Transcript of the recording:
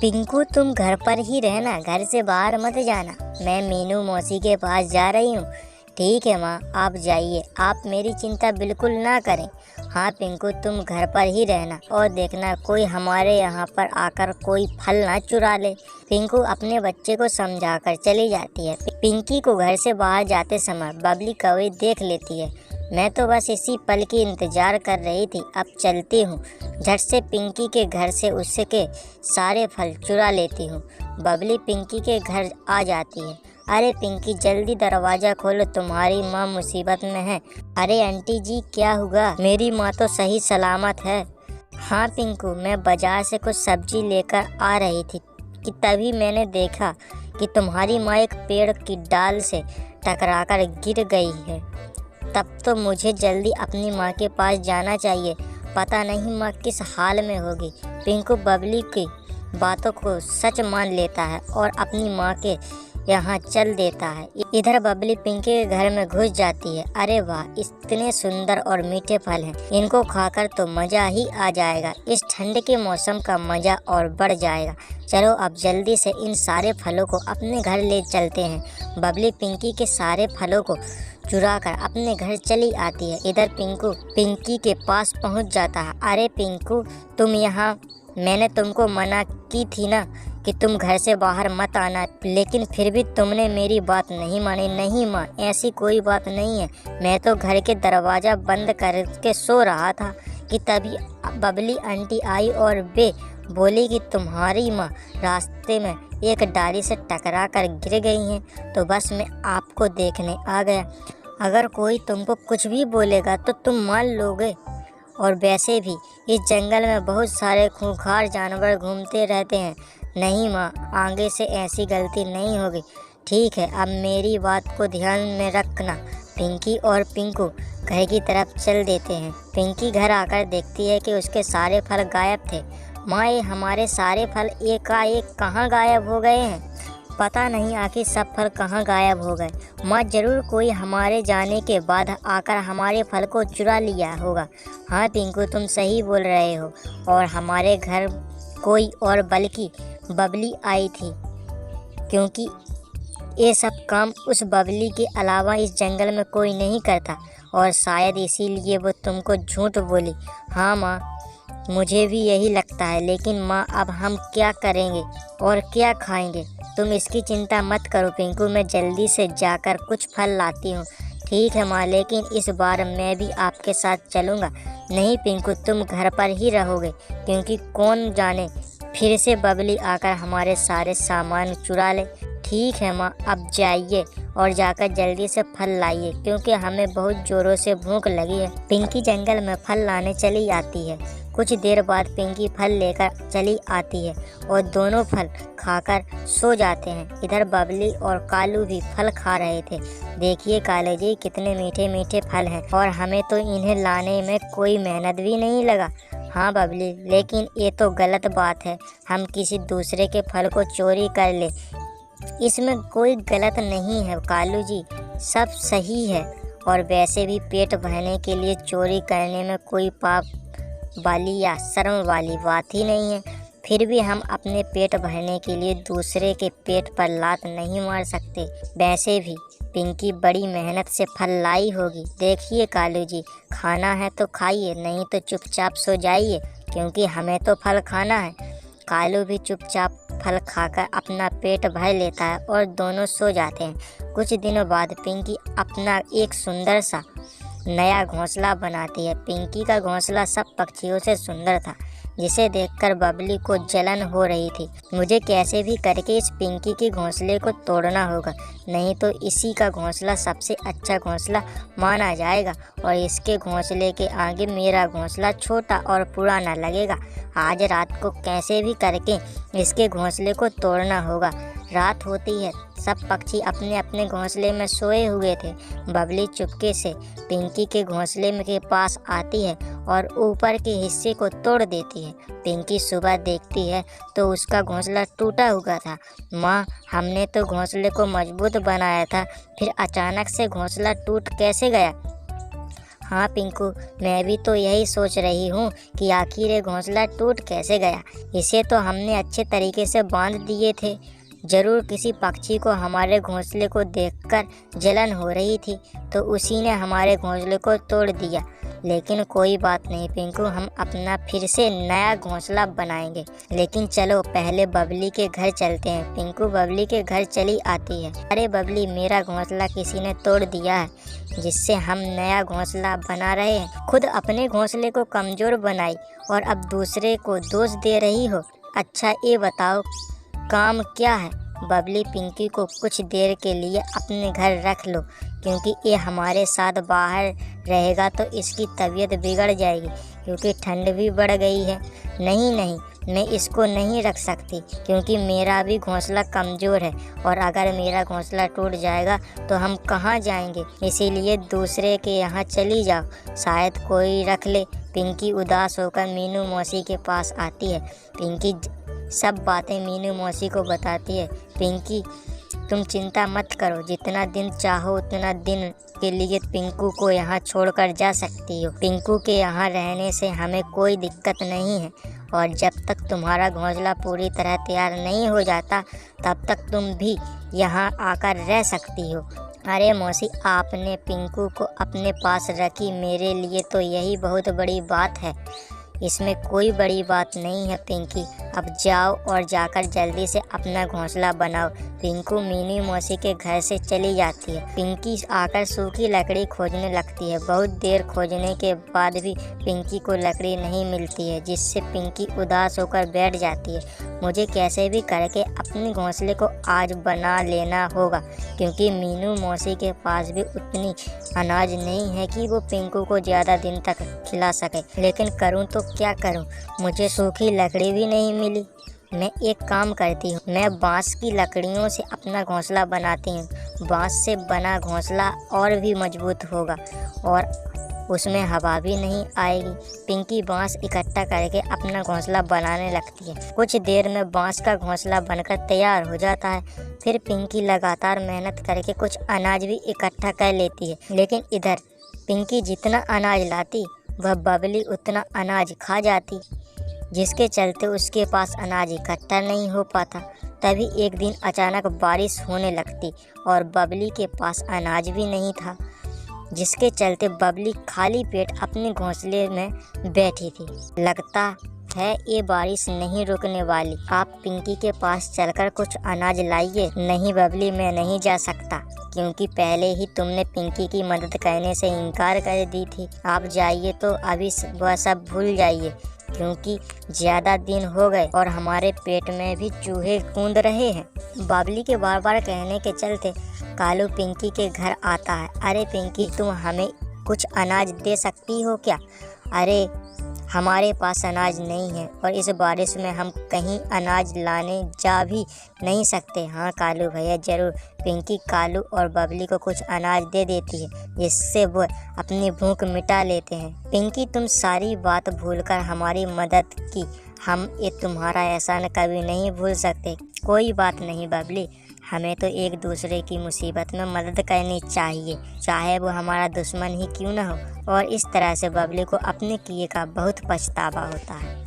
पिंकू तुम घर पर ही रहना, घर से बाहर मत जाना। मैं मीनू मौसी के पास जा रही हूँ। ठीक है माँ, आप जाइए, आप मेरी चिंता बिल्कुल ना करें। हाँ पिंकू, तुम घर पर ही रहना और देखना कोई हमारे यहाँ पर आकर कोई फल ना चुरा ले। पिंकू अपने बच्चे को समझाकर चली जाती है। पिंकी को घर से बाहर जाते समय बबली कौवे देख लेती है। मैं तो बस इसी पल की इंतज़ार कर रही थी, अब चलती हूँ। झट से पिंकी के घर से उसके सारे फल चुरा लेती हूँ। बबली पिंकी के घर आ जाती है। अरे पिंकी, जल्दी दरवाज़ा खोलो, तुम्हारी माँ मुसीबत में है। अरे आंटी जी, क्या हुआ? मेरी माँ तो सही सलामत है। हाँ पिंकू, मैं बाजार से कुछ सब्जी लेकर आ रही थी कि तभी मैंने देखा कि तुम्हारी माँ एक पेड़ की डाल से टकराकर गिर गई है। तब तो मुझे जल्दी अपनी माँ के पास जाना चाहिए, पता नहीं माँ किस हाल में होगी। पिंकू बबली की बातों को सच मान लेता है और अपनी माँ के यहाँ चल देता है। इधर बबली पिंकी के घर में घुस जाती है। अरे वाह, इतने सुंदर और मीठे फल हैं, इनको खाकर तो मज़ा ही आ जाएगा। इस ठंड के मौसम का मज़ा और बढ़ जाएगा। चलो अब जल्दी से इन सारे फलों को अपने घर ले चलते हैं। बबली पिंकी के सारे फलों को चुरा कर अपने घर चली आती है। इधर पिंकू पिंकी के पास पहुंच जाता है। अरे पिंकू, तुम यहाँ, मैंने तुमको मना की थी ना कि तुम घर से बाहर मत आना, लेकिन फिर भी तुमने मेरी बात नहीं मानी। नहीं माँ, ऐसी कोई बात नहीं है। मैं तो घर के दरवाज़ा बंद करके सो रहा था कि तभी बबली आंटी आई और वे बोली कि तुम्हारी माँ रास्ते में एक डाली से टकरा कर गिर गई हैं, तो बस मैं आपको देखने आ गया। अगर कोई तुमको कुछ भी बोलेगा तो तुम मान लोगे। और वैसे भी इस जंगल में बहुत सारे खूंखार जानवर घूमते रहते हैं। नहीं माँ, आगे से ऐसी गलती नहीं होगी। ठीक है, अब मेरी बात को ध्यान में रखना। पिंकी और पिंकू घर की तरफ चल देते हैं। पिंकी घर आकर देखती है कि उसके सारे फल गायब थे। माँ, ये हमारे सारे फल एकाएक कहाँ गायब हो गए हैं? पता नहीं आखिर सब फल कहाँ गायब हो गए। माँ, जरूर कोई हमारे जाने के बाद आकर हमारे फल को चुरा लिया होगा। हाँ पिंकू, तुम सही बोल रहे हो। और हमारे घर कोई और बल्कि बबली आई थी, क्योंकि ये सब काम उस बबली के अलावा इस जंगल में कोई नहीं करता, और शायद इसीलिए वो तुमको झूठ बोली। हाँ माँ, मुझे भी यही लगता है। लेकिन माँ, अब हम क्या करेंगे और क्या खाएंगे? तुम इसकी चिंता मत करो पिंकू, मैं जल्दी से जाकर कुछ फल लाती हूँ। ठीक है माँ, लेकिन इस बार मैं भी आपके साथ चलूँगा। नहीं पिंकू, तुम घर पर ही रहोगे, क्योंकि कौन जाने फिर से बबली आकर हमारे सारे सामान चुरा ले। ठीक है माँ, अब जाइए और जाकर जल्दी से फल लाइए, क्योंकि हमें बहुत ज़ोरों से भूख लगी है। पिंकी जंगल में फल लाने चली आती है। कुछ देर बाद पिंकी फल लेकर चली आती है और दोनों फल खाकर सो जाते हैं। इधर बबली और कालू भी फल खा रहे थे। देखिए कालू जी, कितने मीठे मीठे फल हैं, और हमें तो इन्हें लाने में कोई मेहनत भी नहीं लगा। हाँ बबली, लेकिन ये तो गलत बात है, हम किसी दूसरे के फल को चोरी कर ले। इसमें कोई गलत नहीं है कालू जी, सब सही है। और वैसे भी पेट भरने के लिए चोरी करने में कोई पाप वाली या शर्म वाली बात ही नहीं है। फिर भी हम अपने पेट भरने के लिए दूसरे के पेट पर लात नहीं मार सकते। वैसे भी पिंकी बड़ी मेहनत से फल लाई होगी। देखिए कालू जी, खाना है तो खाइए, नहीं तो चुपचाप सो जाइए, क्योंकि हमें तो फल खाना है। कालू भी चुपचाप फल खाकर अपना पेट भर लेता है और दोनों सो जाते हैं। कुछ दिनों बाद पिंकी अपना एक सुंदर सा नया घोंसला बनाती है। पिंकी का घोंसला सब पक्षियों से सुंदर था, जिसे देखकर बबली को जलन हो रही थी। मुझे कैसे भी करके इस पिंकी के घोंसले को तोड़ना होगा, नहीं तो इसी का घोंसला सबसे अच्छा घोंसला माना जाएगा, और इसके घोंसले के आगे मेरा घोंसला छोटा और पुराना लगेगा। आज रात को कैसे भी करके इसके घोंसले को तोड़ना होगा। रात होती है, सब पक्षी अपने अपने घोंसले में सोए हुए थे। बबली चुपके से पिंकी के घोंसले के पास आती है और ऊपर के हिस्से को तोड़ देती है। पिंकी सुबह देखती है तो उसका घोंसला टूटा हुआ था। माँ, हमने तो घोंसले को मजबूत बनाया था, फिर अचानक से घोंसला टूट कैसे गया? हाँ पिंकू, मैं भी तो यही सोच रही हूँ कि आखिर ये घोंसला टूट कैसे गया। इसे तो हमने अच्छे तरीके से बांध दिए थे। जरूर किसी पक्षी को हमारे घोंसले को देखकर जलन हो रही थी, तो उसी ने हमारे घोंसले को तोड़ दिया। लेकिन कोई बात नहीं पिंकू, हम अपना फिर से नया घोंसला बनाएंगे। लेकिन चलो पहले बबली के घर चलते हैं। पिंकू बबली के घर चली आती है। अरे बबली, मेरा घोंसला किसी ने तोड़ दिया है, जिससे हम नया घोंसला बना रहे हैं। खुद अपने घोंसले को कमज़ोर बनाई और अब दूसरे को दोष दे रही हो। अच्छा ये बताओ काम क्या है? बबली, पिंकी को कुछ देर के लिए अपने घर रख लो, क्योंकि ये हमारे साथ बाहर रहेगा तो इसकी तबीयत बिगड़ जाएगी, क्योंकि ठंड भी बढ़ गई है। नहीं नहीं, मैं इसको नहीं रख सकती, क्योंकि मेरा भी घोंसला कमज़ोर है और अगर मेरा घोंसला टूट जाएगा तो हम कहाँ जाएंगे। इसीलिए दूसरे के यहाँ चली जाओ, शायद कोई रख ले। पिंकी उदास होकर मीनू मौसी के पास आती है। पिंकी सब बातें मीनू मौसी को बताती है। पिंकी, तुम चिंता मत करो, जितना दिन चाहो उतना दिन के लिए पिंकू को यहाँ छोड़कर जा सकती हो। पिंकू के यहाँ रहने से हमें कोई दिक्कत नहीं है, और जब तक तुम्हारा घोंसला पूरी तरह तैयार नहीं हो जाता तब तक तुम भी यहाँ आकर रह सकती हो। अरे मौसी, आपने पिंकू को अपने पास रखी, मेरे लिए तो यही बहुत बड़ी बात है। इसमें कोई बड़ी बात नहीं है पिंकी, अब जाओ और जाकर जल्दी से अपना घोंसला बनाओ। पिंकू मीनू मौसी के घर से चली जाती है। पिंकी आकर सूखी लकड़ी खोजने लगती है। बहुत देर खोजने के बाद भी पिंकी को लकड़ी नहीं मिलती है, जिससे पिंकी उदास होकर बैठ जाती है। मुझे कैसे भी करके अपने घोंसले को आज बना लेना होगा, क्योंकि मीनू मौसी के पास भी उतनी अनाज नहीं है कि वो पिंकू को ज़्यादा दिन तक खिला सके। लेकिन करूँ तो क्या करूँ, मुझे सूखी लकड़ी भी नहीं मिली। मैं एक काम करती हूँ, मैं बांस की लकड़ियों से अपना घोंसला बनाती हूँ। बांस से बना घोंसला और भी मजबूत होगा और उसमें हवा भी नहीं आएगी। पिंकी बांस इकट्ठा करके अपना घोंसला बनाने लगती है। कुछ देर में बांस का घोंसला बनकर तैयार हो जाता है। फिर पिंकी लगातार मेहनत करके कुछ अनाज भी इकट्ठा कर लेती है। लेकिन इधर पिंकी जितना अनाज लाती वह बबली उतना अनाज खा जाती, जिसके चलते उसके पास अनाज इकट्ठा नहीं हो पाता। तभी एक दिन अचानक बारिश होने लगती और बबली के पास अनाज भी नहीं था, जिसके चलते बबली खाली पेट अपने घोंसले में बैठी थी। लगता है ये बारिश नहीं रुकने वाली, आप पिंकी के पास चलकर कुछ अनाज लाइए। नहीं बबली, मैं नहीं जा सकता, क्योंकि पहले ही तुमने पिंकी की मदद करने से इनकार कर दी थी। आप जाइए तो अभी वह सब भूल जाइए, क्योंकि ज़्यादा दिन हो गए और हमारे पेट में भी चूहे कूद रहे हैं। बबली के बार बार कहने के चलते कालू पिंकी के घर आता है। अरे पिंकी, तुम हमें कुछ अनाज दे सकती हो क्या? अरे हमारे पास अनाज नहीं है और इस बारिश में हम कहीं अनाज लाने जा भी नहीं सकते। हाँ कालू भैया, ज़रूर। पिंकी कालू और बबली को कुछ अनाज दे देती है, जिससे वो अपनी भूख मिटा लेते हैं। पिंकी, तुम सारी बात भूलकर हमारी मदद की, हम ये तुम्हारा एहसान कभी नहीं भूल सकते। कोई बात नहीं बबली, हमें तो एक दूसरे की मुसीबत में मदद करनी चाहिए, चाहे वो हमारा दुश्मन ही क्यों न हो। और इस तरह से बबली को अपने किए का बहुत पछतावा होता है।